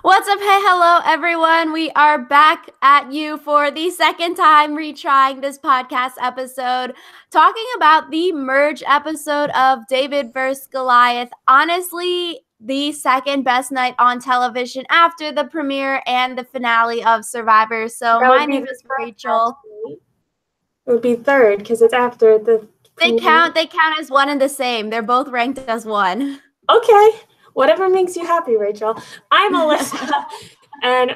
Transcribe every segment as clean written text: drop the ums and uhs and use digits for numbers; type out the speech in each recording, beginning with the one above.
What's up? Hey, hello, everyone. We are back at you for the second time retrying this podcast episode, talking about the merge episode of David vs. Goliath. Honestly, the second best night on television after the premiere and the finale of Survivor. So, That my would be name the is third, Rachel. actually. It would be third because it's after the They premiere. count as one and the same. They're both ranked as one. Okay, whatever makes you happy, Rachel. I'm Alyssa, and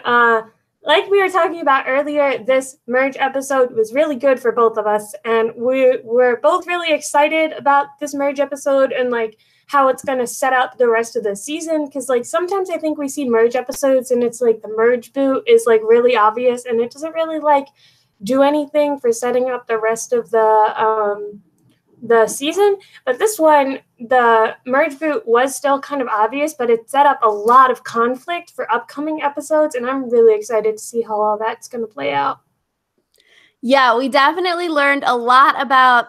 like we were talking about earlier, this merge episode was really good for both of us, and we were both really excited about this merge episode and like how it's gonna set up the rest of the season. Because like sometimes I think we see merge episodes and it's like the merge boot is like really obvious and it doesn't really like do anything for setting up the rest of the season. But this one, the merge boot was still kind of obvious, but it set up a lot of conflict for upcoming episodes, and I'm really excited to see how all that's going to play out. Yeah, we definitely learned a lot about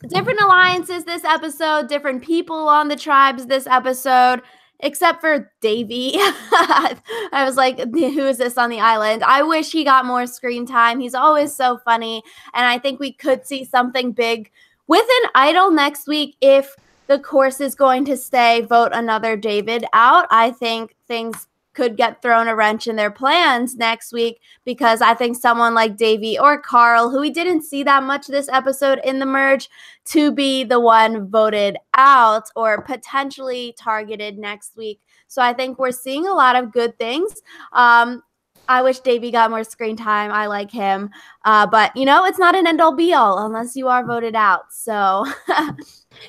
different alliances this episode, different people on the tribes this episode, except for Davy. I was like, who is this on the island? I wish he got more screen time. He's always so funny. And I think we could see something big with an idol next week if the course is going to stay vote another David out. I think things could get thrown a wrench in their plans next week because I think someone like Davy or Carl, who we didn't see that much this episode in the merge, to be the one voted out or potentially targeted next week. So I think we're seeing a lot of good things. I wish Davy got more screen time. I like him. But, it's not an end-all be-all unless you are voted out. So...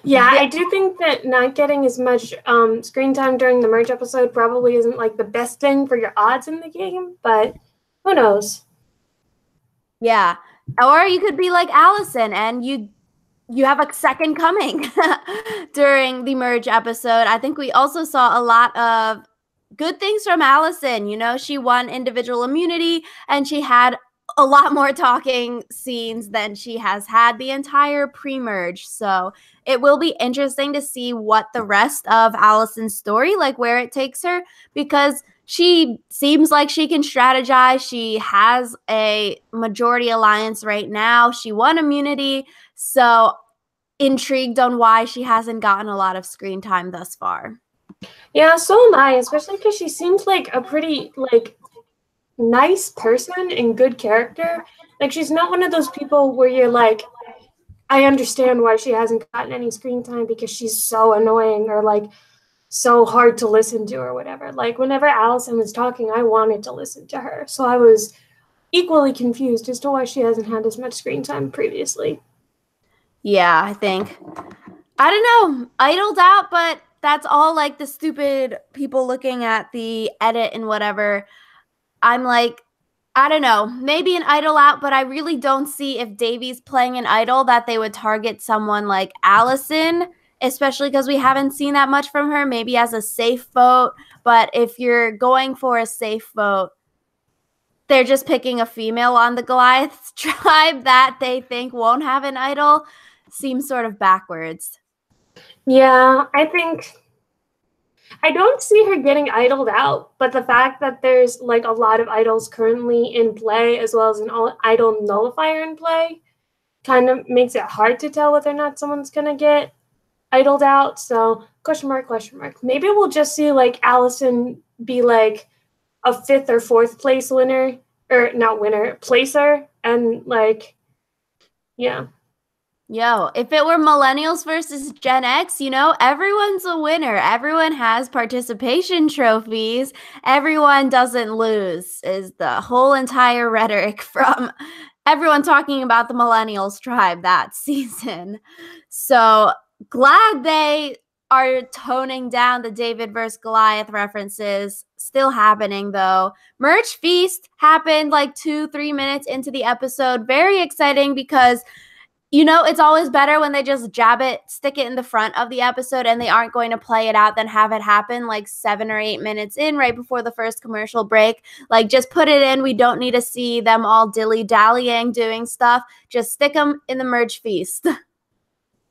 Yeah, I do think that not getting as much screen time during the merge episode probably isn't like the best thing for your odds in the game, but who knows? Yeah. Or you could be like Allison and you have a second coming during the merge episode. I think we also saw a lot of good things from Allison. She won individual immunity and she had a lot more talking scenes than she has had the entire pre-merge. So it will be interesting to see what the rest of Allison's story, like where it takes her, because she seems like she can strategize. She has a majority alliance right now. She won immunity. So intrigued on why she hasn't gotten a lot of screen time thus far. Yeah, so am I, especially because she seems like a pretty like nice person and good character. Like she's not one of those people where you're like, I understand why she hasn't gotten any screen time because she's so annoying or like so hard to listen to or whatever. Like whenever Allison was talking, I wanted to listen to her. So I was equally confused as to why she hasn't had as much screen time previously. Yeah, I think. I don't know. Idled out, but that's all like the stupid people looking at the edit and whatever. I'm like, I don't know, maybe an idol out, but I really don't see if Davy's playing an idol that they would target someone like Allison, especially because we haven't seen that much from her, maybe as a safe vote. But if you're going for a safe vote, they're just picking a female on the Goliath tribe that they think won't have an idol. Seems sort of backwards. Yeah, I don't see her getting idled out, but the fact that there's like a lot of idols currently in play as well as an idol nullifier in play kind of makes it hard to tell whether or not someone's going to get idled out. So question mark, question mark. Maybe we'll just see like Allison be like a 5th or 4th place winner, or not winner, placer, and like, yeah. Yo, if it were millennials versus Gen X, everyone's a winner. Everyone has participation trophies. Everyone doesn't lose is the whole entire rhetoric from everyone talking about the millennials tribe that season. So glad they are toning down the David versus Goliath references. Still happening though. Merch Feast happened like 2-3 minutes into the episode. Very exciting because it's always better when they just stick it in the front of the episode and they aren't going to play it out than have it happen like 7 or 8 minutes in right before the first commercial break. Like just put it in. We don't need to see them all dilly-dallying doing stuff. Just stick them in the merge feast.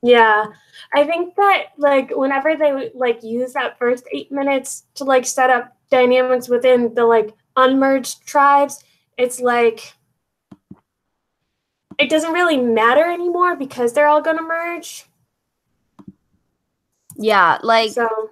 Yeah, I think that like whenever they like use that first 8 minutes to like set up dynamics within the like unmerged tribes, it's like it doesn't really matter anymore because they're all gonna merge. Yeah, like So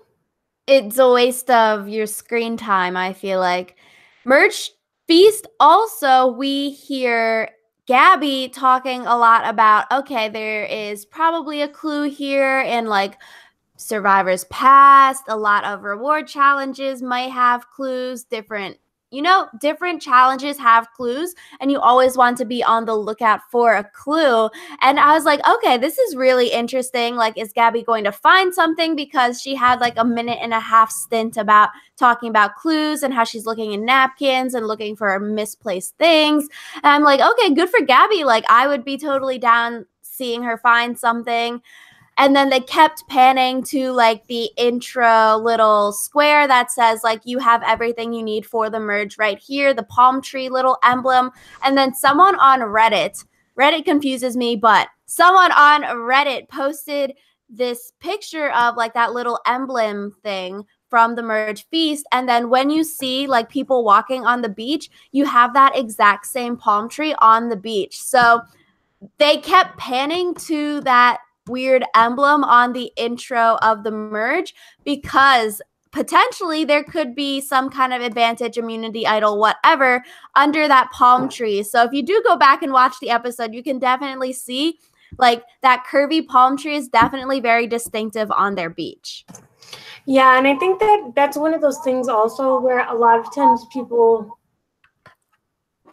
it's a waste of your screen time, I feel like. Merch Feast also, we hear Gabby talking a lot about, okay, there is probably a clue here in like Survivor's Past. A lot of reward challenges might have clues, different challenges have clues, and you always want to be on the lookout for a clue. And I was like, okay, this is really interesting. Like, is Gabby going to find something? Because she had like a minute and a half stint about talking about clues and how she's looking in napkins and looking for misplaced things. And I'm like, okay, good for Gabby. Like, I would be totally down seeing her find something. And then they kept panning to like the intro little square that says like you have everything you need for the merge right here, the palm tree little emblem. And then someone on Reddit confuses me, but someone on Reddit posted this picture of like that little emblem thing from the merge feast. And then when you see like people walking on the beach, you have that exact same palm tree on the beach. So they kept panning to that weird emblem on the intro of the merge because potentially there could be some kind of advantage, immunity idol, whatever, under that palm tree. So if you do go back and watch the episode, you can definitely see like that curvy palm tree is definitely very distinctive on their beach. yeah, and I think that that's one of those things also where a lot of times people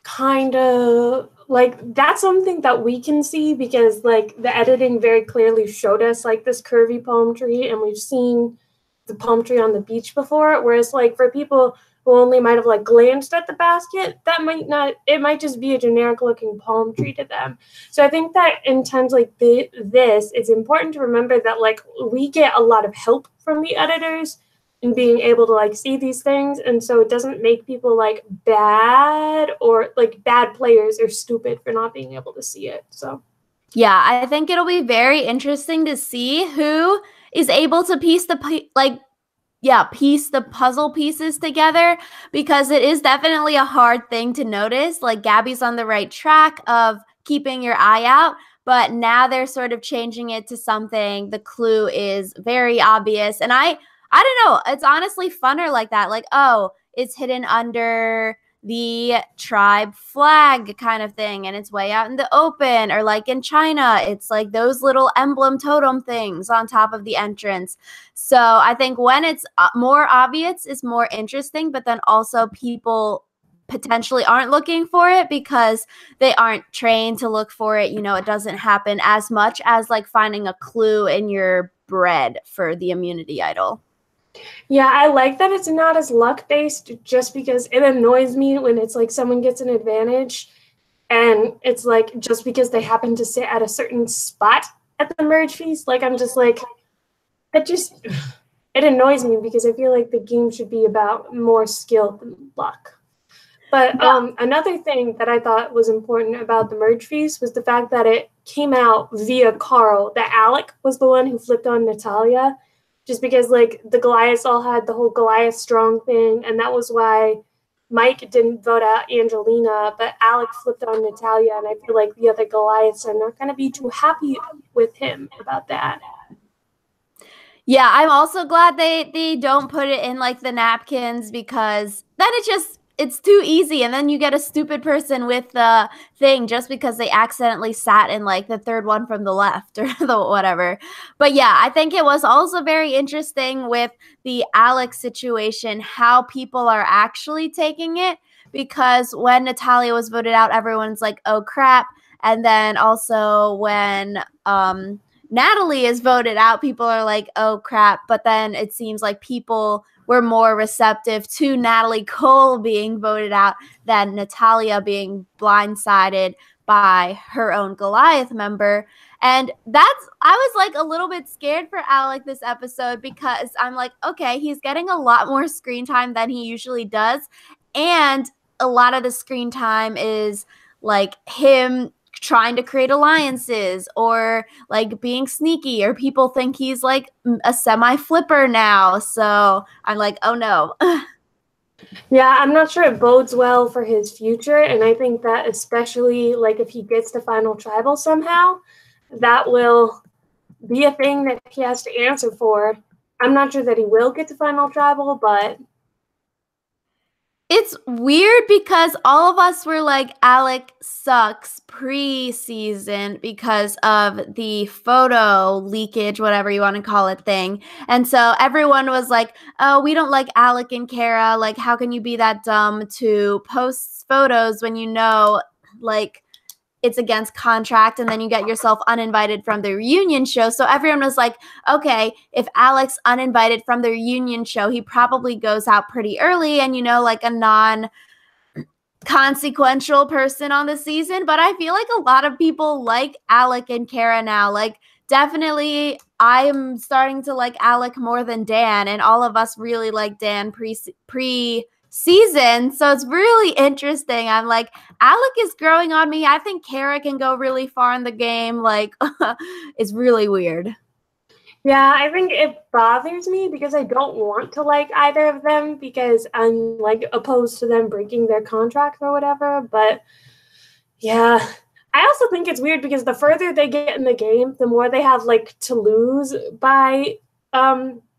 kind of like that's something that we can see because like the editing very clearly showed us like this curvy palm tree, and we've seen the palm tree on the beach before, whereas like for people who only might have like glanced at the basket, that might not, it might just be a generic looking palm tree to them. So I think that in times like this, it's important to remember that like we get a lot of help from the editors in being able to like see these things, and so it doesn't make people like bad or like bad players or stupid for not being able to see it. So yeah, I think it'll be very interesting to see who is able to piece piece the puzzle pieces together, because it is definitely a hard thing to notice. Like Gabby's on the right track of keeping your eye out, but now they're sort of changing it to something. The clue is very obvious. And I don't know, it's honestly funner like that. Like, oh, it's hidden under the tribe flag kind of thing and it's way out in the open, or like in China it's like those little emblem totem things on top of the entrance. So I think when it's more obvious is more interesting, but then also people potentially aren't looking for it because they aren't trained to look for it. It doesn't happen as much as like finding a clue in your bread for the immunity idol. yeah, I like that it's not as luck based, just because it annoys me when it's like someone gets an advantage and it's like just because they happen to sit at a certain spot at the merge feast. Like I'm just like, that just it annoys me because I feel like the game should be about more skill than luck. But another thing that I thought was important about the merge feast was the fact that it came out via Carl, that Alec was the one who flipped on Natalia, just because like the Goliaths all had the whole Goliath strong thing, and that was why Mike didn't vote out Angelina, but Alec flipped on Natalia, and I feel like the other Goliaths are not going to be too happy with him about that. Yeah, I'm also glad they don't put it in like the napkins, because then it's too easy, and then you get a stupid person with the thing just because they accidentally sat in like the third one from the left or the whatever. But yeah, I think it was also very interesting with the Alex situation how people are actually taking it, because when Natalia was voted out, everyone's like, "Oh crap." And then also when Natalie is voted out, people are like, oh crap. But then it seems like people were more receptive to Natalie Cole being voted out than Natalia being blindsided by her own Goliath member. And I was like a little bit scared for Alec this episode, because I'm like, okay, he's getting a lot more screen time than he usually does. And a lot of the screen time is like him trying to create alliances or like being sneaky, or people think he's like a semi-flipper now. So I'm like, oh no. Yeah, I'm not sure it bodes well for his future. And I think that especially like if he gets to Final Tribal somehow, that will be a thing that he has to answer for. I'm not sure that he will get to Final Tribal, but It's weird because all of us were like, Alec sucks pre-season because of the photo leakage, whatever you want to call it, thing. And so everyone was like, oh, we don't like Alec and Kara. Like, how can you be that dumb to post photos when you know, like, it's against contract, and then you get yourself uninvited from the reunion show. So everyone was like, okay, if Alex uninvited from the reunion show, he probably goes out pretty early and, you know, like a non-consequential person on the season. But I feel like a lot of people like Alec and Kara now. Like, definitely I'm starting to like Alec more than Dan, and all of us really like Dan pre-season. So it's really interesting. I'm like, Alec is growing on me. I think Kara can go really far in the game. Like, it's really weird. yeah, I think it bothers me because I don't want to like either of them because I'm like opposed to them breaking their contract or whatever. But yeah, I also think it's weird because the further they get in the game, the more they have like to lose by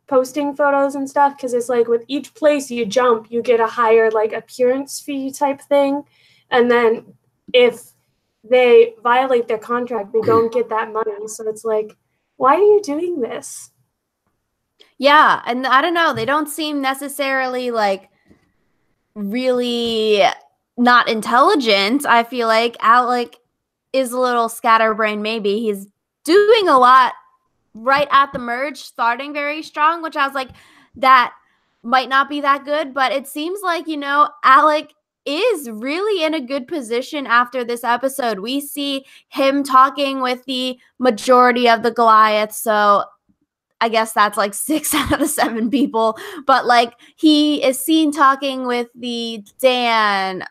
posting photos and stuff. Because it's like with each place you jump, you get a higher like appearance fee type thing, and then if they violate their contract, they don't get that money. So it's like, why are you doing this? Yeah, and I don't know, they don't seem necessarily like really not intelligent. I feel like Alec is a little scatterbrained, maybe. He's doing a lot right at the merge, starting very strong, which I was like, that might not be that good. But it seems like, you know, Alec is really in a good position after this episode. We see him talking with the majority of the Goliaths. So I guess that's like 6 out of the 7 people, but like he is seen talking with the Dan,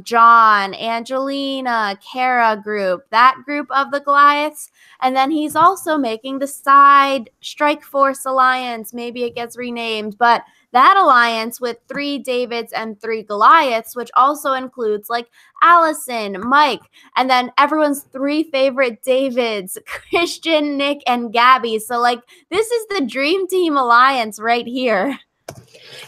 John, Angelina, Kara group, that group of the Goliaths. And then he's also making the side Strike Force Alliance. Maybe it gets renamed, but that alliance with 3 Davids and 3 Goliaths, which also includes like Allison, Mike, and then everyone's 3 favorite Davids, Christian, Nick, and Gabby. So like, this is the dream team alliance right here.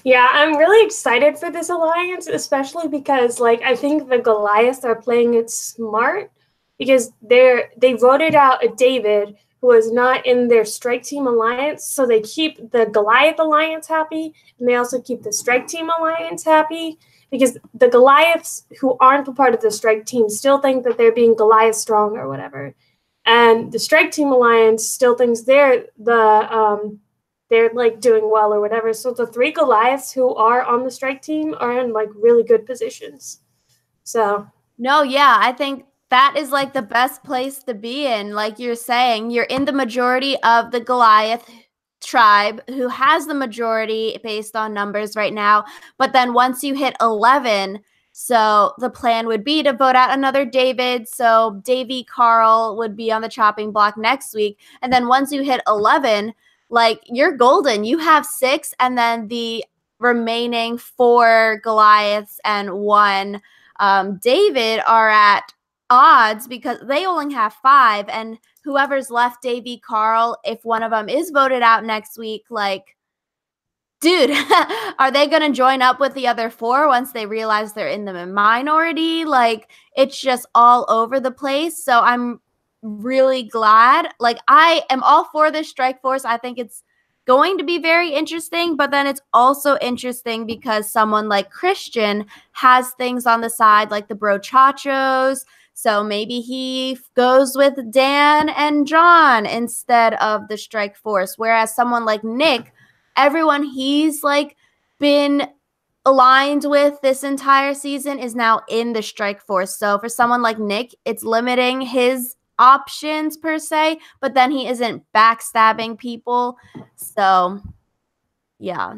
Yeah, I'm really excited for this alliance, especially because like I think the Goliaths are playing it smart because they voted out a David who was not in their strike team alliance, so they keep the Goliath alliance happy, and they also keep the strike team alliance happy because the Goliaths who aren't a part of the strike team still think that they're being Goliath strong or whatever, and the strike team alliance still thinks they're like doing well or whatever. So the 3 Goliaths who are on the strike team are in like really good positions. So no, yeah, I think that is like the best place to be in. Like you're saying, you're in the majority of the Goliath tribe, who has the majority based on numbers right now. But then once you hit 11, so the plan would be to vote out another David. So Davy Carl would be on the chopping block next week. And then once you hit 11, like you're golden. You have 6, and then the remaining 4 Goliaths and 1 David are at odds because they only have 5, and whoever's left, Davy Carl, if one of them is voted out next week, like, dude, are they going to join up with the other 4 once they realize they're in the minority? Like, it's just all over the place. So I'm really glad. Like, I am all for this strike force. I think it's going to be very interesting, but then it's also interesting because someone like Christian has things on the side like the brochachos. So maybe he goes with Dan and John instead of the strike force, whereas someone like Nick, everyone he's like been aligned with this entire season is now in the strike force. So for someone like Nick, it's limiting his options per se, but then he isn't backstabbing people. So yeah.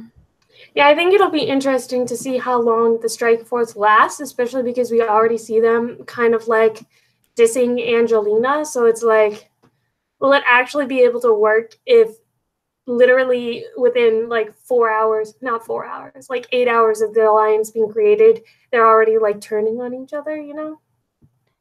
yeah, I think it'll be interesting to see how long the strike force lasts, especially because we already see them kind of like dissing Angelina. So it's like, will it actually be able to work if literally within like 4 hours, not 4 hours, like 8 hours of the alliance being created, they're already like turning on each other, you know?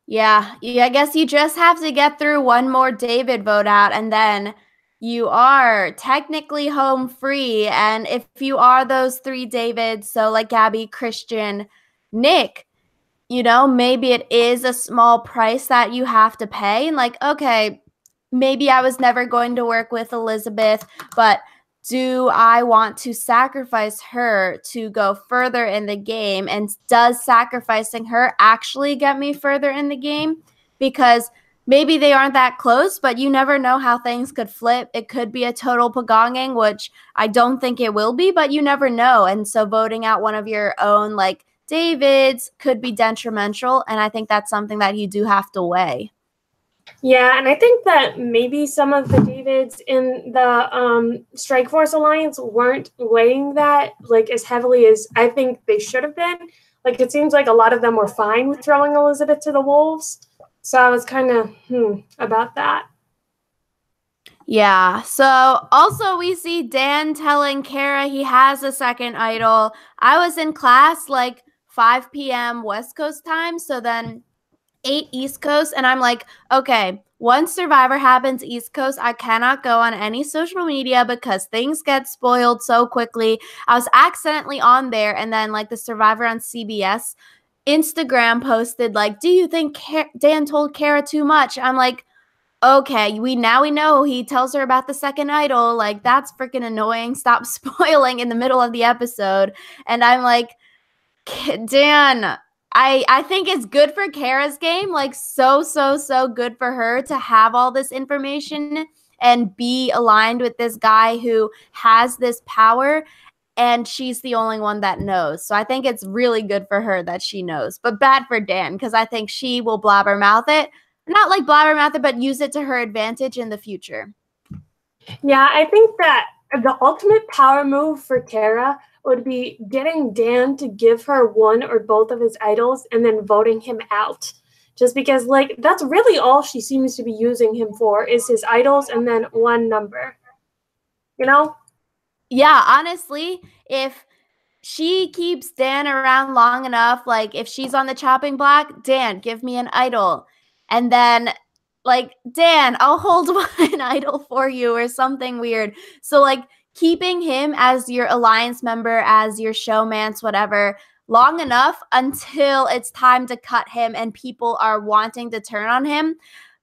Yeah, I guess you just have to get through one more David vote out, and then you are technically home free. And if you are those 3 Davids, so like Gabby, Christian, Nick, you know, maybe it is a small price that you have to pay. And like, okay, maybe I was never going to work with Elizabeth, but do I want to sacrifice her to go further in the game? And does sacrificing her actually get me further in the game? Because maybe they aren't that close, but you never know how things could flip. It could be a total pagonging, which I don't think it will be, but you never know. And so voting out one of your own, like David's, could be detrimental. And I think that's something that you do have to weigh. Yeah, and I think that maybe some of the Davids in the Strike Force Alliance weren't weighing that like as heavily as I think they should have been. Like it seems like a lot of them were fine with throwing Elizabeth to the wolves. So I was kind of about that. Yeah. So also we see Dan telling Kara he has a second idol. I was in class like 5 p.m. West Coast time. So then 8 East Coast. And I'm like, okay, once Survivor happens East Coast, I cannot go on any social media because things get spoiled so quickly. I was accidentally on there. And then like the Survivor on CBS Instagram posted like, do you think Dan told Kara too much? I'm like, okay, we know he tells her about the second idol. Like, that's freaking annoying. Stop spoiling in the middle of the episode. And I'm like, Dan, I think it's good for Kara's game. Like, so good for her to have all this information and be aligned with this guy who has this power. And she's the only one that knows. So I think it's really good for her that she knows. But bad for Dan, because I think she will blabbermouth it. Not like blabbermouth it, but use it to her advantage in the future. Yeah, I think that the ultimate power move for Kara would be getting Dan to give her one or both of his idols and then voting him out. Just because, like, that's really all she seems to be using him for is his idols and then one number. You know? Yeah, honestly, if she keeps Dan around long enough, like if she's on the chopping block, Dan, give me an idol. And then like, Dan, I'll hold one idol for you or something weird. So like keeping him as your alliance member, as your showmance, whatever, long enough until it's time to cut him and people are wanting to turn on him.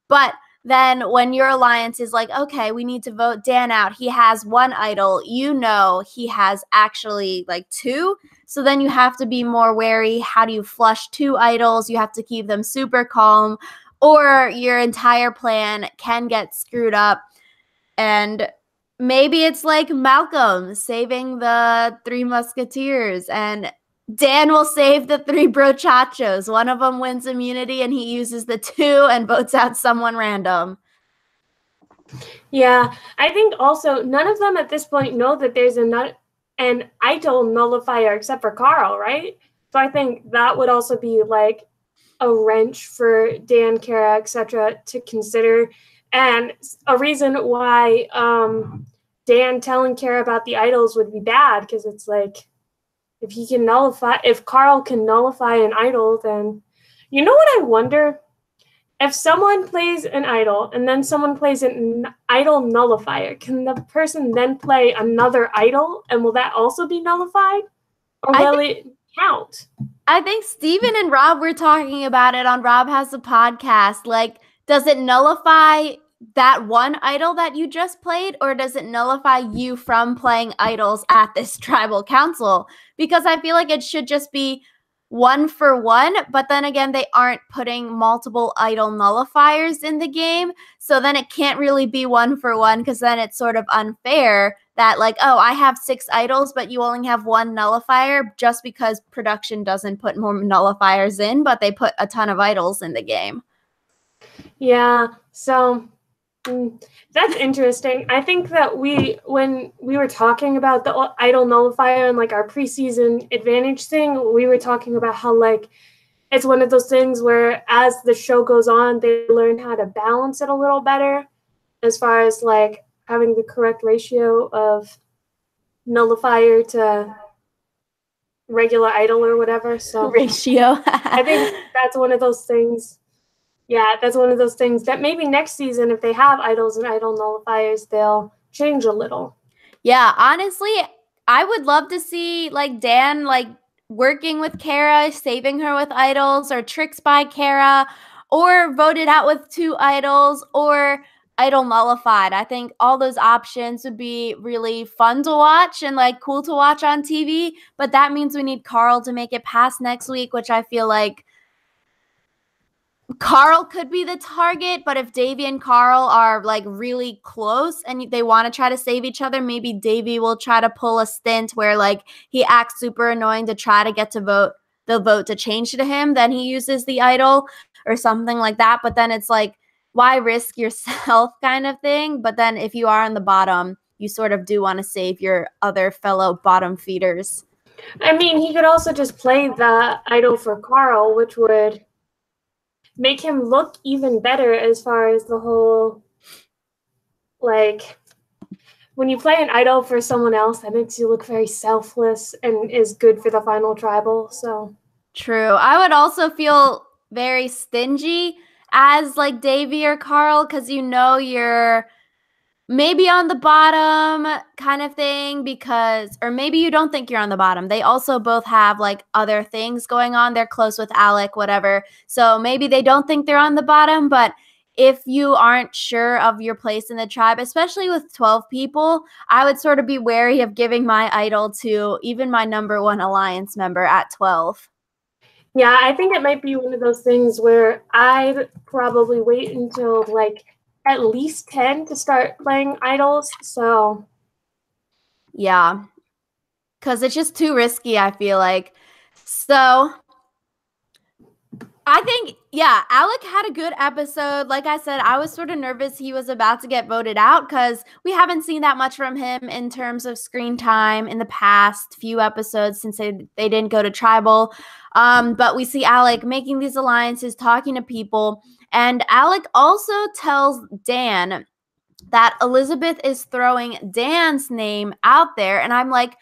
But then when your alliance is like, okay, we need to vote Dan out, he has one idol, you know he has actually like 2. So then you have to be more wary. How do you flush 2 idols? You have to keep them super calm, or your entire plan can get screwed up. And maybe it's like Malcolm saving the 3 Musketeers, and Dan will save the 3 brochachos. One of them wins immunity and he uses the 2 and votes out someone random. Yeah, I think also none of them at this point know that there's an idol nullifier except for Carl, right? So I think that would also be like a wrench for Dan, Kara, etc. to consider, and a reason why Dan telling Kara about the idols would be bad, because it's like if Carl can nullify an idol, then you know what I wonder? If someone plays an idol and then someone plays an idol nullifier, can the person then play another idol, and will that also be nullified, or will it count? I think Steven and Rob were talking about it on Rob Has a Podcast. Like, does it nullify that one idol that you just played, or does it nullify you from playing idols at this tribal council? Because I feel like it should just be 1 for 1, but then again, they aren't putting multiple idol nullifiers in the game. So then it can't really be 1 for 1, because then it's sort of unfair that like, oh, I have 6 idols, but you only have 1 nullifier, just because production doesn't put more nullifiers in, but they put a ton of idols in the game. Yeah, so that's interesting. I think that when we were talking about the idol nullifier and like our preseason advantage thing, we were talking about how like it's one of those things where as the show goes on, they learn how to balance it a little better as far as like having the correct ratio of nullifier to regular idol or whatever. So Ratio. I think that's one of those things. Yeah, that's one of those things that maybe next season, if they have idols and idol nullifiers, they'll change a little. Yeah, honestly, I would love to see like Dan like working with Kara, saving her with idols, or tricks by Kara, or voted out with 2 idols, or idol nullified. I think all those options would be really fun to watch and like cool to watch on TV. But that means we need Carl to make it past next week, which I feel like Carl could be the target, but if Davy and Carl are like really close and they want to try to save each other, maybe Davy will try to pull a stint where like he acts super annoying to try to get the vote to change to him. Then he uses the idol or something like that. But then it's like, why risk yourself kind of thing? But then if you are on the bottom, you sort of do want to save your other fellow bottom feeders. I mean, he could also just play the idol for Carl, which would make him look even better as far as the whole, like, when you play an idol for someone else, that makes you look very selfless and is good for the final tribal. So true. I would also feel very stingy as like Davy or Carl because you're maybe on the bottom kind of thing or maybe you don't think you're on the bottom. They also both have like other things going on. They're close with Alec, whatever. So maybe they don't think they're on the bottom, but if you aren't sure of your place in the tribe, especially with 12 people, I would sort of be wary of giving my idol to even my number 1 alliance member at 12. yeah, I think it might be one of those things where I'd probably wait until like at least 10 to start playing idols. So yeah, because it's just too risky, I feel like. So I think, yeah, Alec had a good episode. Like I said, I was sort of nervous he was about to get voted out because we haven't seen that much from him in terms of screen time in the past few episodes since they didn't go to tribal. But we see Alec making these alliances, talking to people. And Alec also tells Dan that Elizabeth is throwing Dan's name out there. And I'm like,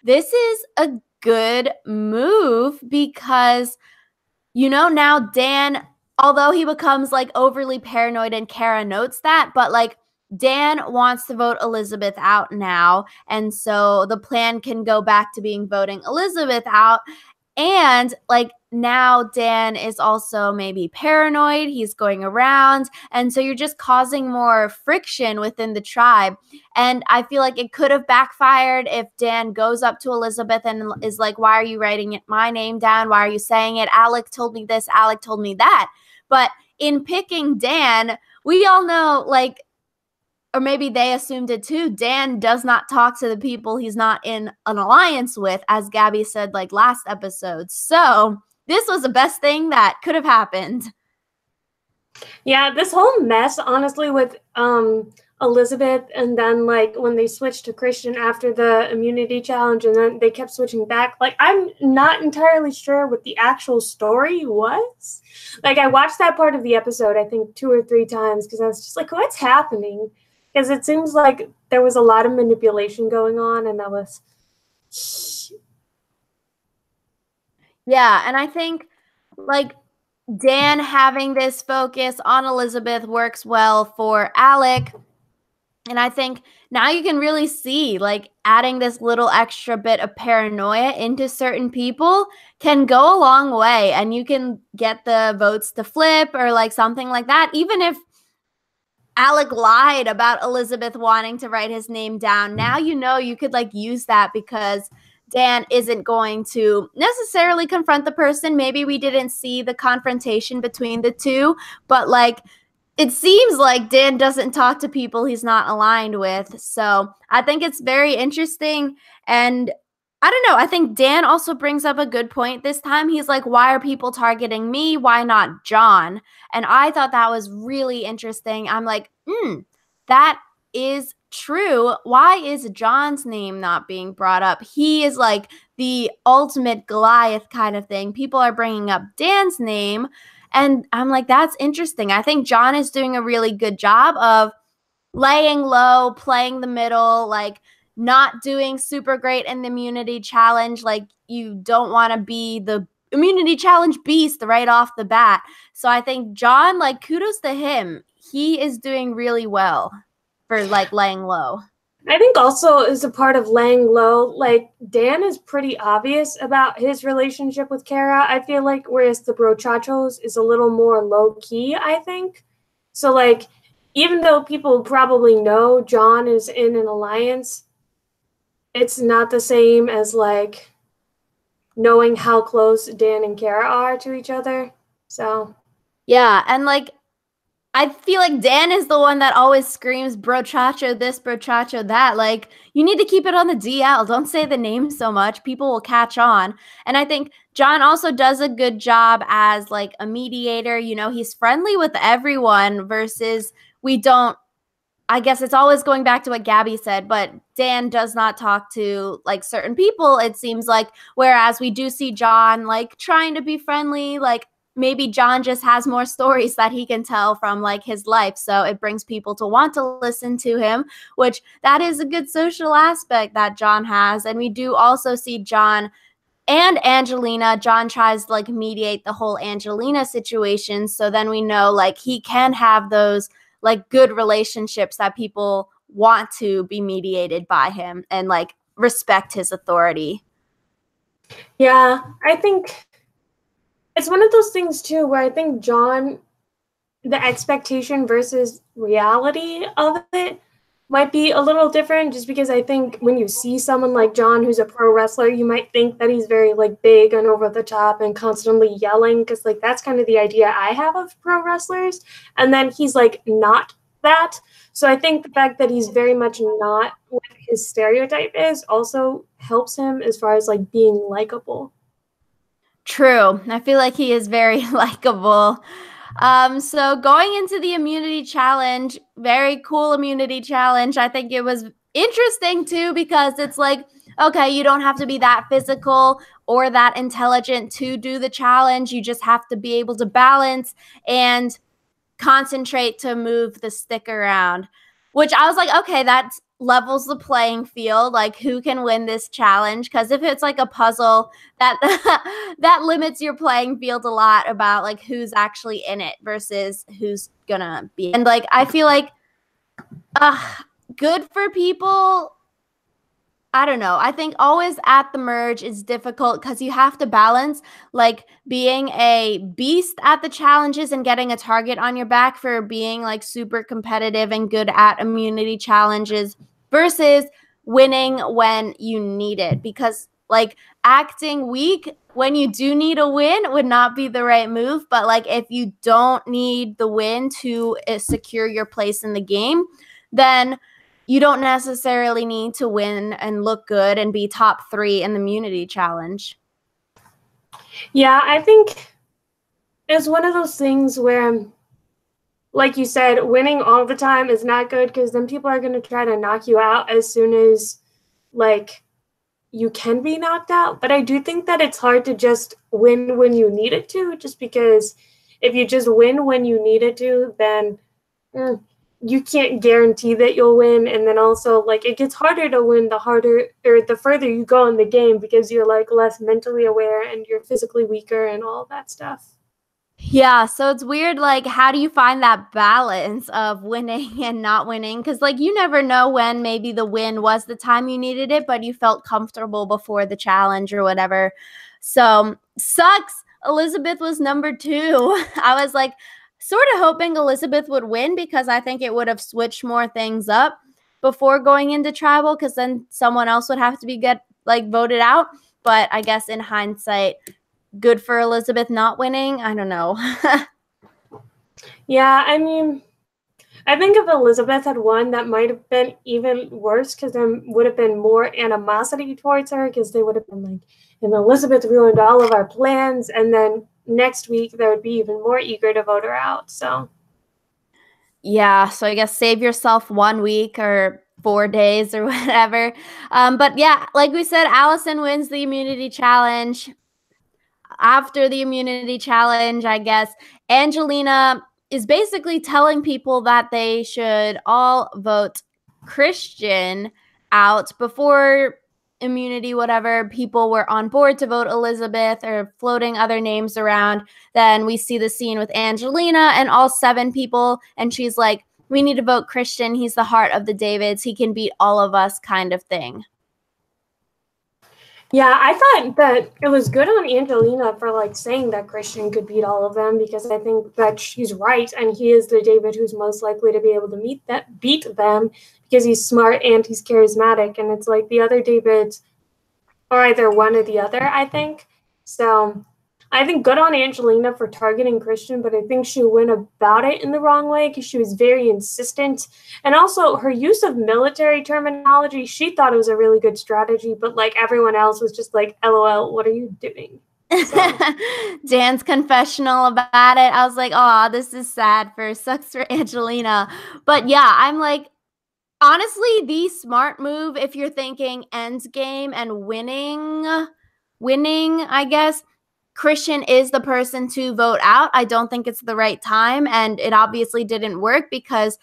this is a good move because now Dan, although he becomes like overly paranoid and Kara notes that, but like Dan wants to vote Elizabeth out now. And so the plan can go back to being voting Elizabeth out. And like now Dan is also maybe paranoid. He's going around. And so you're just causing more friction within the tribe. And I feel like it could have backfired if Dan goes up to Elizabeth and is like, why are you writing my name down? Why are you saying it? Alec told me this. Alec told me that. But in picking Dan, we all know like, or maybe they assumed it too, Dan does not talk to the people he's not in an alliance with, as Gabby said like last episode. So this was the best thing that could have happened. yeah, this whole mess, honestly, with Elizabeth, and then like when they switched to Christian after the immunity challenge, and then they kept switching back. Like, I'm not entirely sure what the actual story was. Like, I watched that part of the episode, I think 2 or 3 times, because I was just like, what's happening? Because it seems like there was a lot of manipulation going on, and that was. Yeah, and I think like Dan having this focus on Elizabeth works well for Alec. And I think now you can really see like adding this little extra bit of paranoia into certain people can go a long way, and you can get the votes to flip or like something like that. Even if Alec lied about Elizabeth wanting to write his name down, now you could like use that because Dan isn't going to necessarily confront the person. Maybe we didn't see the confrontation between the two, but like it seems like Dan doesn't talk to people he's not aligned with. So I think it's very interesting. And I don't know. I think Dan also brings up a good point this time. He's like, why are people targeting me? Why not John? And I thought that was really interesting. I'm like, that is true. Why is John's name not being brought up? He is like the ultimate Goliath kind of thing. People are bringing up Dan's name, and I'm like, that's interesting. I think John is doing a really good job of laying low, playing the middle, like not doing super great in the immunity challenge. Like you don't want to be the immunity challenge beast right off the bat. So I think John, like kudos to him. He is doing really well for like laying low. I think also as a part of laying low, like Dan is pretty obvious about his relationship with Kara, I feel like, whereas the Brochachos is a little more low key, I think. So like even though people probably know John is in an alliance, it's not the same as like knowing how close Dan and Kara are to each other. So yeah, and like I feel like Dan is the one that always screams brochacho this, brochacho that. Like, you need to keep it on the DL. Don't say the name so much. People will catch on. And I think John also does a good job as like a mediator. You know, he's friendly with everyone versus we don't. I guess it's always going back to what Gabby said, but Dan does not talk to like certain people, it seems like, whereas we do see John like trying to be friendly, like maybe John just has more stories that he can tell from like his life. So it brings people to want to listen to him, which that is a good social aspect that John has. And we do also see John and Angelina. John tries to like mediate the whole Angelina situation. So then we know like he can have those like good relationships that people want to be mediated by him and like respect his authority. Yeah, I think it's one of those things too where I think John, the expectation versus reality of it might be a little different, just because I think when you see someone like John who's a pro wrestler, you might think that he's very like big and over the top and constantly yelling, because like that's kind of the idea I have of pro wrestlers. And then he's like not that. So I think the fact that he's very much not what his stereotype is also helps him as far as like being likable. True. I feel like he is very likable. So going into the immunity challenge, very cool immunity challenge. I think it was interesting too, because it's like, okay, you don't have to be that physical or that intelligent to do the challenge. You just have to be able to balance and concentrate to move the stick around, which I was like, okay, that levels the playing field, like who can win this challenge, because if it's like a puzzle, that that limits your playing field a lot about like who's actually in it versus who's gonna be. And like I feel like good for people. I don't know. I think always at the merge is difficult because you have to balance like being a beast at the challenges and getting a target on your back for being like super competitive and good at immunity challenges versus winning when you need it. Because like acting weak when you do need a win would not be the right move. But like if you don't need the win to secure your place in the game, then you don't necessarily need to win and look good and be top 3 in the immunity challenge. Yeah, I think it's one of those things where, like you said, winning all the time is not good, because then people are going to try to knock you out as soon as like you can be knocked out. But I do think that it's hard to just win when you need it to, just because if you just win when you need it to, then you can't guarantee that you'll win. And then also like it gets harder to win the harder or the further you go in the game, because you're like less mentally aware and you're physically weaker and all that stuff. Yeah, so it's weird, like, how do you find that balance of winning and not winning? Because, like, you never know when maybe the win was the time you needed it, but you felt comfortable before the challenge or whatever. So, sucks. Elizabeth was number 2. I was, like, sort of hoping Elizabeth would win because I think it would have switched more things up before going into tribal, because then someone else would have to be voted out. But I guess in hindsight, good for Elizabeth not winning. I don't know. Yeah, I mean, I think if Elizabeth had won, that might have been even worse, because there would have been more animosity towards her, because they would have been like, and Elizabeth ruined all of our plans. And then next week, they would be even more eager to vote her out. So, yeah, so I guess save yourself 1 week or 4 days or whatever. But yeah, like we said, Allison wins the immunity challenge. After the immunity challenge, I guess, Angelina is basically telling people that they should all vote Christian out before immunity, whatever. People were on board to vote Elizabeth or floating other names around. Then we see the scene with Angelina and all 7 people, and she's like, we need to vote Christian. He's the heart of the Davids. He can beat all of us, kind of thing. Yeah, I thought that it was good on Angelina for like saying that Christian could beat all of them, because I think that she's right, and he is the David who's most likely to be able to beat them, because he's smart and he's charismatic, and it's like the other Davids are either one or the other, I think. So I think good on Angelina for targeting Christian, but I think she went about it in the wrong way because she was very insistent. And also her use of military terminology, she thought it was a really good strategy, but like everyone else was just like, LOL, what are you doing? So. Dan's confessional about it. I was like, oh, this is sad sucks for Angelina. But yeah, I'm like, honestly, the smart move, if you're thinking end game and winning, I guess, Christian is the person to vote out. I don't think it's the right time, and it obviously didn't work because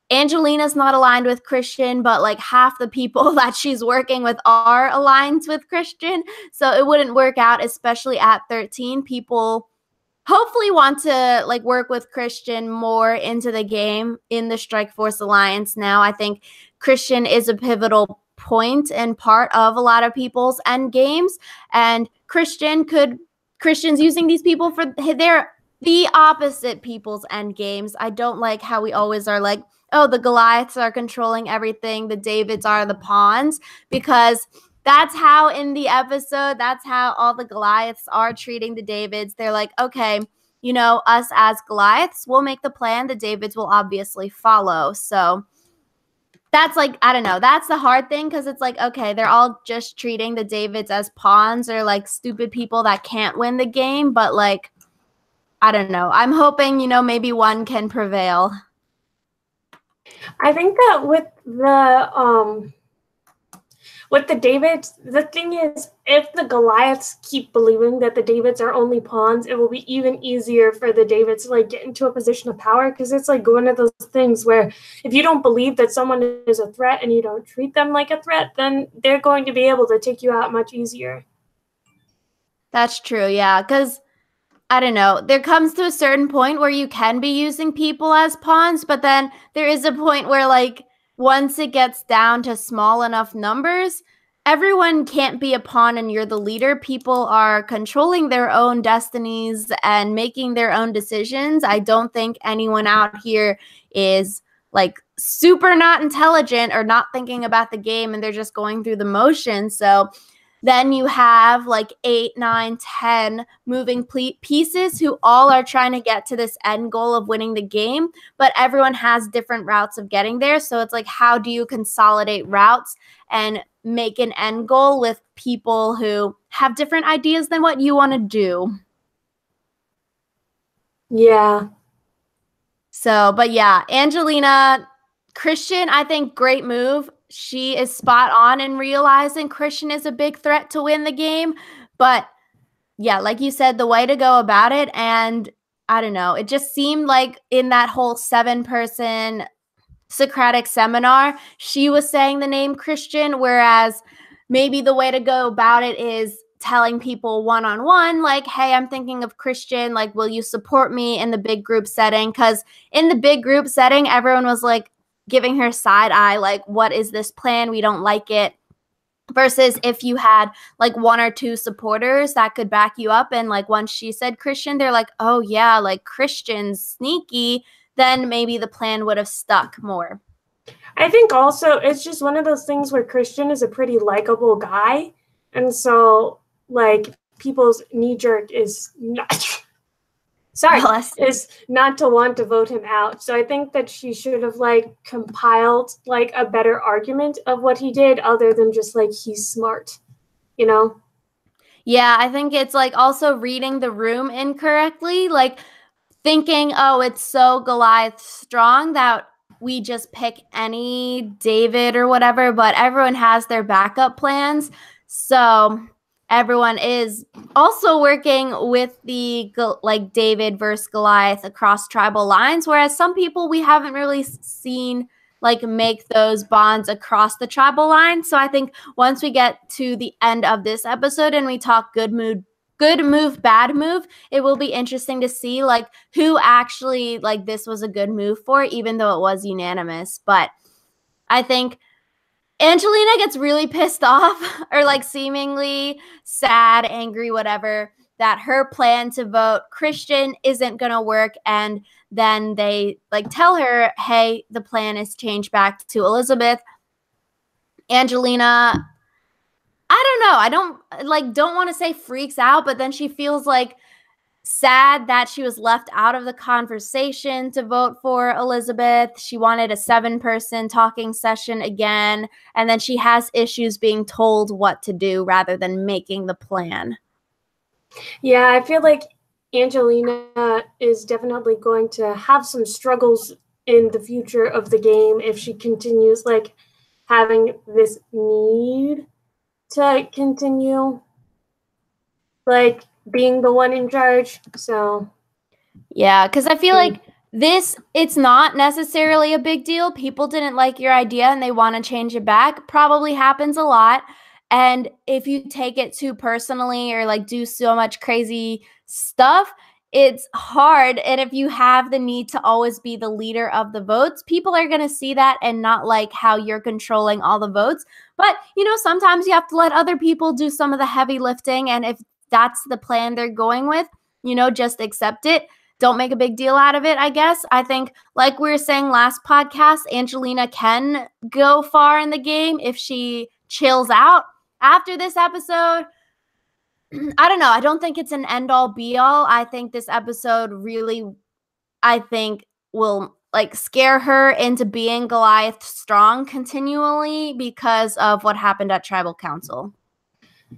Angelina's not aligned with Christian, but like half the people that she's working with are aligned with Christian, so it wouldn't work out, especially at 13. People hopefully want to like work with Christian more into the game in the Strike Force Alliance now. I think Christian is a pivotal point and part of a lot of people's end games, and Christian's using these people for the opposite people's end games. I don't like how we always are like, oh, the Goliaths are controlling everything, the Davids are the pawns, because that's how in the episode, that's how all the Goliaths are treating the Davids. They're like, okay, you know, us as Goliaths, we'll make the plan. The Davids will obviously follow. So that's like, I don't know. That's the hard thing, because it's like, okay, they're all just treating the Davids as pawns or like stupid people that can't win the game. But like, I don't know. I'm hoping, you know, maybe one can prevail. I think that with the Davids, the thing is, if the Goliaths keep believing that the Davids are only pawns, it will be even easier for the Davids to like get into a position of power, because it's like one of those things where if you don't believe that someone is a threat and you don't treat them like a threat, then they're going to be able to take you out much easier. That's true, yeah, because I don't know. There comes to a certain point where you can be using people as pawns, but then there is a point where like once it gets down to small enough numbers, everyone can't be a pawn and you're the leader. People are controlling their own destinies and making their own decisions. I don't think anyone out here is like super not intelligent or not thinking about the game, and they're just going through the motions. So then you have like 8, 9, 10 moving pieces who all are trying to get to this end goal of winning the game, but everyone has different routes of getting there. So it's like, how do you consolidate routes and make an end goal with people who have different ideas than what you want to do? Yeah. So, but yeah, Angelina, Christian, I think great move. She is spot on in realizing Christian is a big threat to win the game. But yeah, like you said, the way to go about it, and I don't know, it just seemed like in that whole 7-person Socratic seminar, she was saying the name Christian, whereas maybe the way to go about it is telling people one-on-one, like, hey, I'm thinking of Christian, like, will you support me in the big group setting? Because in the big group setting, everyone was like giving her side eye, like, what is this plan? We don't like it. Versus if you had like 1 or 2 supporters that could back you up, and like once she said Christian, they're like, oh yeah, like Christian's sneaky, then maybe the plan would have stuck more. I think also it's just one of those things where Christian is a pretty likable guy, and so like people's knee jerk is not is not to want to vote him out. So I think that she should have like compiled like a better argument of what he did, other than just like he's smart, you know? Yeah, I think it's like also reading the room incorrectly, like thinking, oh, it's so Goliath strong that we just pick any David or whatever, but everyone has their backup plans. So everyone is also working with the like David versus Goliath across tribal lines, whereas some people we haven't really seen like make those bonds across the tribal line. So I think once we get to the end of this episode and we talk good move, bad move, it will be interesting to see like who actually like this was a good move for, even though it was unanimous. But I think Angelina gets really pissed off or like seemingly sad, angry, whatever, that her plan to vote Christian isn't going to work. And then they like tell her, hey, the plan is changed back to Elizabeth. Angelina, I don't know. I don't want to say freaks out, but then she feels like sad that she was left out of the conversation to vote for Elizabeth. She wanted a 7-person talking session again, and then she has issues being told what to do rather than making the plan. Yeah, I feel like Angelina is definitely going to have some struggles in the future of the game if she continues like having this need to continue like being the one in charge. So yeah, because I feel like it's not necessarily a big deal. People didn't like your idea and they want to change it back. Probably happens a lot. And if you take it too personally or like do so much crazy stuff, it's hard. And if you have the need to always be the leader of the votes, people are going to see that and not like how you're controlling all the votes. But, sometimes you have to let other people do some of the heavy lifting. And if that's the plan they're going with, just accept it. Don't make a big deal out of it, I guess. I think, like we were saying last podcast, Angelina can go far in the game if she chills out after this episode. I don't know. I don't think it's an end-all, be-all. I think this episode really, will like scare her into being Goliath strong continually because of what happened at Tribal Council.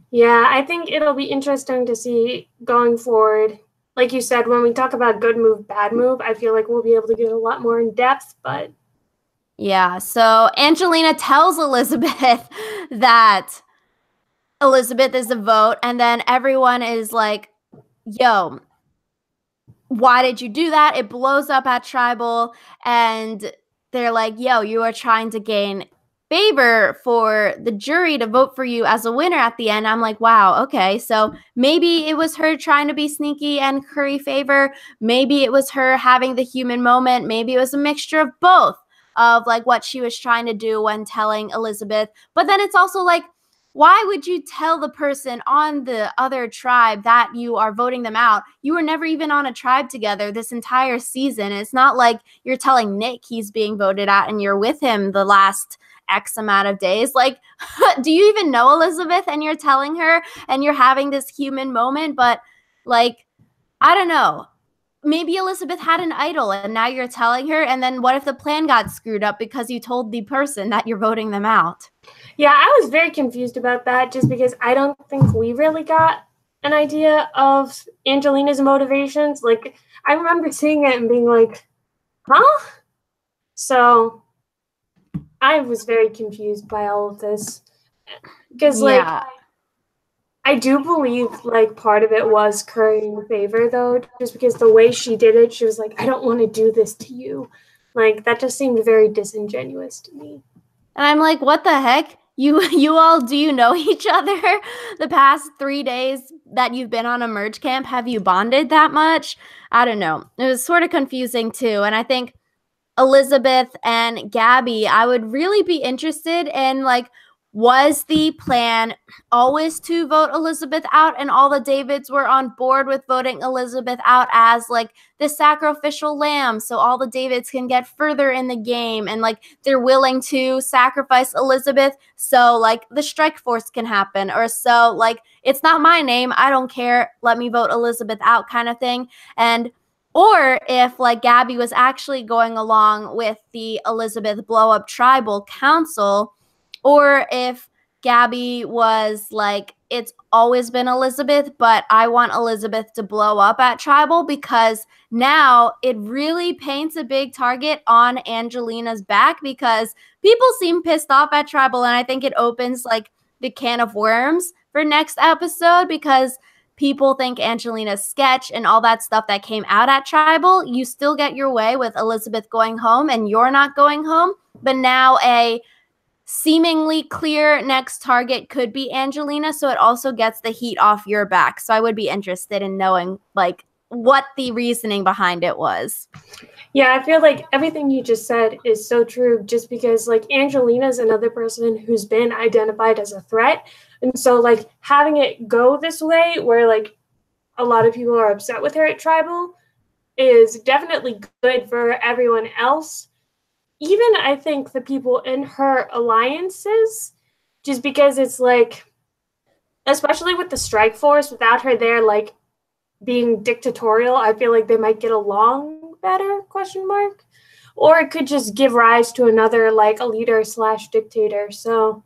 Yeah, I think it'll be interesting to see going forward. Like you said, when we talk about good move, bad move, I feel like we'll be able to get a lot more in depth, but yeah. So Angelina tells Elizabeth that Elizabeth is a vote, and then everyone is like, yo, why did you do that? It blows up at Tribal, and they're like, yo, you are trying to gain favor for the jury to vote for you as a winner at the end. I'm like, wow, okay. So maybe it was her trying to be sneaky and curry favor. Maybe it was her having the human moment. Maybe it was a mixture of both of like what she was trying to do when telling Elizabeth. But then it's also like, why would you tell the person on the other tribe that you are voting them out? You were never even on a tribe together this entire season. It's not like you're telling Nick he's being voted out and you're with him the last X amount of days. Like, do you even know Elizabeth and you're telling her and you're having this human moment? But like, I don't know. Maybe Elizabeth had an idol and now you're telling her. And then what if the plan got screwed up because you told the person that you're voting them out? Yeah, I was very confused about that just because I don't think we really got an idea of Angelina's motivations. Like, I remember seeing it and being like, huh? So I was very confused by all of this. Because, like, I do believe, like, part of it was currying favor, though, just because the way she did it, she was like, I don't want to do this to you. Like, that just seemed very disingenuous to me. And I'm like, what the heck? You all, do you know each other? The past 3 days that you've been on a merge camp, have you bonded that much? I don't know. It was sort of confusing too. And I think Elizabeth and Gabby, I would really be interested in like, was the plan always to vote Elizabeth out and all the Davids were on board with voting Elizabeth out as like the sacrificial lamb so all the Davids can get further in the game and like they're willing to sacrifice Elizabeth so like the strike force can happen or so like it's not my name, I don't care, let me vote Elizabeth out kind of thing. And or if like Gabby was actually going along with the Elizabeth blow up tribal council, or if Gabby was like it's always been Elizabeth, but I want Elizabeth to blow up at Tribal because now it really paints a big target on Angelina's back because people seem pissed off at Tribal, and I think it opens like the can of worms for next episode because people think Angelina's sketch and all that stuff that came out at Tribal. You still get your way with Elizabeth going home and you're not going home, but now a seemingly clear next target could be Angelina, so it also gets the heat off your back. So I would be interested in knowing like what the reasoning behind it was. Yeah, I feel like everything you just said is so true just because like Angelina's another person who's been identified as a threat. And so like having it go this way where like a lot of people are upset with her at Tribal is definitely good for everyone else. Even I think the people in her alliances, just because it's like, especially with the strike force, without her there like being dictatorial, I feel like they might get along better, ? Or it could just give rise to another like a leader / dictator. So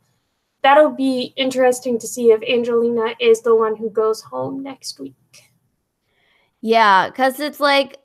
that'll be interesting to see if Angelina is the one who goes home next week. Yeah, because it's like,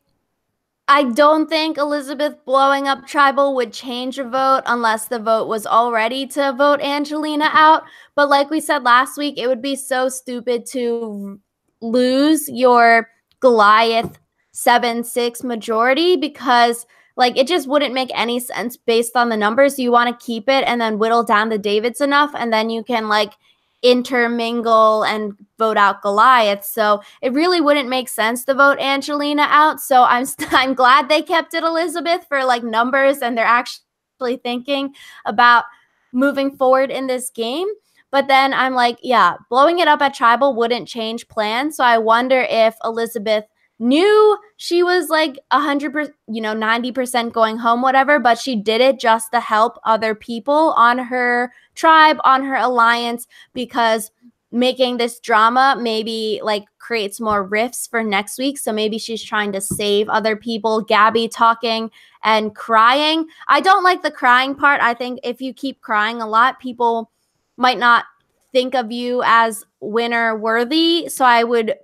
I don't think Elizabeth blowing up Tribal would change a vote unless the vote was all ready to vote Angelina out. But like we said last week, it would be so stupid to lose your Goliath 7-6 majority because like it just wouldn't make any sense based on the numbers. You want to keep it and then whittle down the Davids enough, and then you can like intermingle and vote out Goliath. So it really wouldn't make sense to vote Angelina out. So I'm glad they kept it Elizabeth for like numbers, and they're actually thinking about moving forward in this game. But then I'm like, yeah, blowing it up at Tribal wouldn't change plans. So I wonder if Elizabeth knew she was like 100%, 90% going home, whatever, but she did it just to help other people on her tribe, on her alliance, because making this drama maybe like creates more rifts for next week. So maybe she's trying to save other people. Gabby talking and crying. I don't like the crying part. I think if you keep crying a lot, people might not think of you as winner worthy. So I would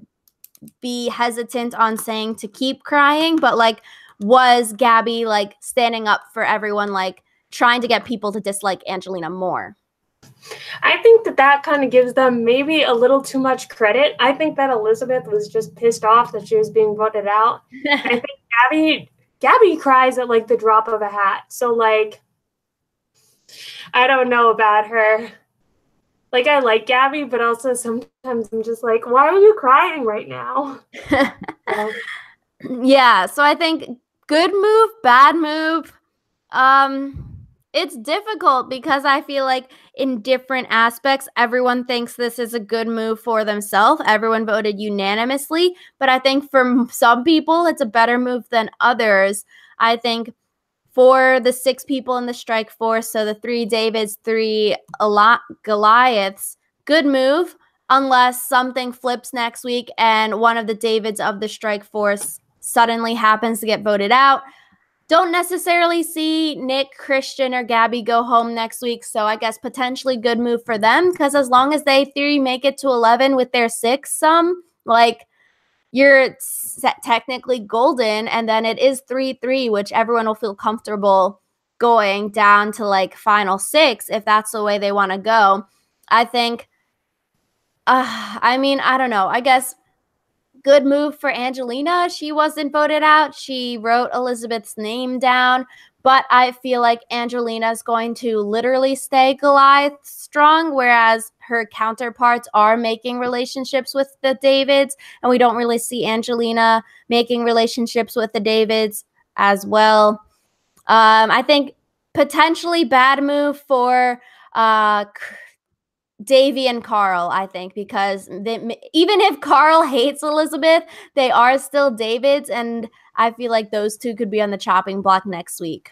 be hesitant on saying to keep crying, but like, was Gabby like standing up for everyone, like trying to get people to dislike Angelina more? I think that kind of gives them maybe a little too much credit. I think that Elizabeth was just pissed off that she was being voted out. I think Gabby cries at like the drop of a hat. So like, I don't know about her. Like, I like Gabby, but also sometimes I'm just like, why are you crying right now? Yeah, so I think good move, bad move. It's difficult because I feel like in different aspects, everyone thinks this is a good move for themselves. Everyone voted unanimously, but I think for some people, it's a better move than others. I think for the 6 people in the strike force, so the 3 Davids, 3 Goliaths, good move unless something flips next week and one of the Davids of the strike force suddenly happens to get voted out. Don't necessarily see Nick, Christian, or Gabby go home next week, so I guess potentially good move for them because as long as they 3 make it to 11 with their 6 like you're technically golden, and then it is 3-3, which everyone will feel comfortable going down to like final 6 if that's the way they want to go. I think, I don't know. I guess good move for Angelina. She wasn't voted out. She wrote Elizabeth's name down, but I feel like Angelina is going to literally stay Goliath strong, whereas her counterparts are making relationships with the Davids, and we don't really see Angelina making relationships with the Davids as well. I think potentially bad move for Davy and Carl, I think, because even if Carl hates Elizabeth, they are still Davids, and I feel like those 2 could be on the chopping block next week.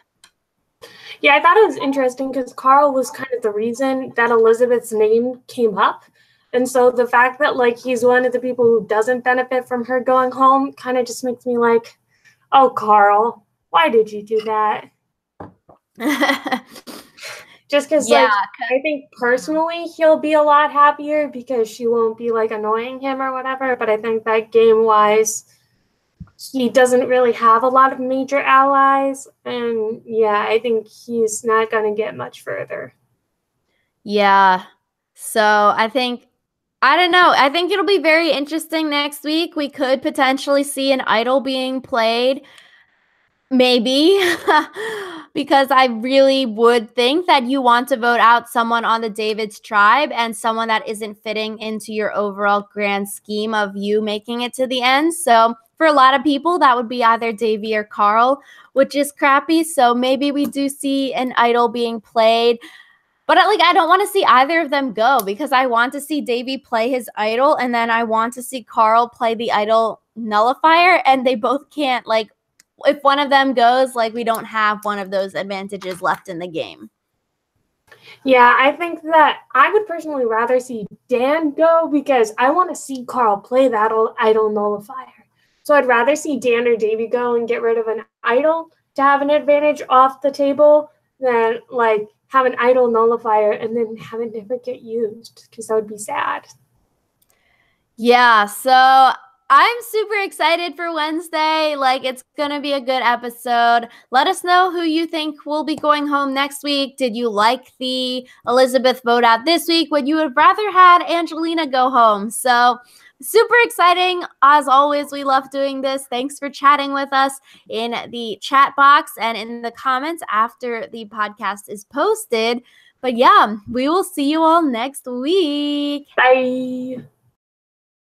Yeah, I thought it was interesting because Carl was kind of the reason that Elizabeth's name came up. And so the fact that like he's one of the people who doesn't benefit from her going home kind of just makes me like, oh, Carl, why did you do that? Just because, Yeah, like, I think personally he'll be a lot happier because she won't be, like, annoying him or whatever. But I think that game-wise, he doesn't really have a lot of major allies. And, yeah, I think he's not going to get much further. yeah. So I don't know. I think it'll be very interesting next week. We could potentially see an idol being played. Maybe. Because I really would think that you want to vote out someone on the David's tribe and someone that isn't fitting into your overall grand scheme of you making it to the end. So for a lot of people, that would be either Davy or Carl, which is crappy. So maybe we do see an idol being played. But I don't want to see either of them go because I want to see Davy play his idol and then I want to see Carl play the idol nullifier, and they both can't, like, if one of them goes, like, we don't have one of those advantages left in the game. Yeah, I think that I would personally rather see Dan go because I want to see Carl play that idol nullifier. So I'd rather see Dan or Davy go and get rid of an idol to have an advantage off the table than, like, have an idol nullifier and then have it never get used, because that would be sad. Yeah, so I'm super excited for Wednesday. Like, it's going to be a good episode. Let us know who you think will be going home next week. Did you like the Elizabeth vote out this week? Would you have rather had Angelina go home? So super exciting. As always, we love doing this. Thanks for chatting with us in the chat box and in the comments after the podcast is posted. But yeah, we will see you all next week. Bye.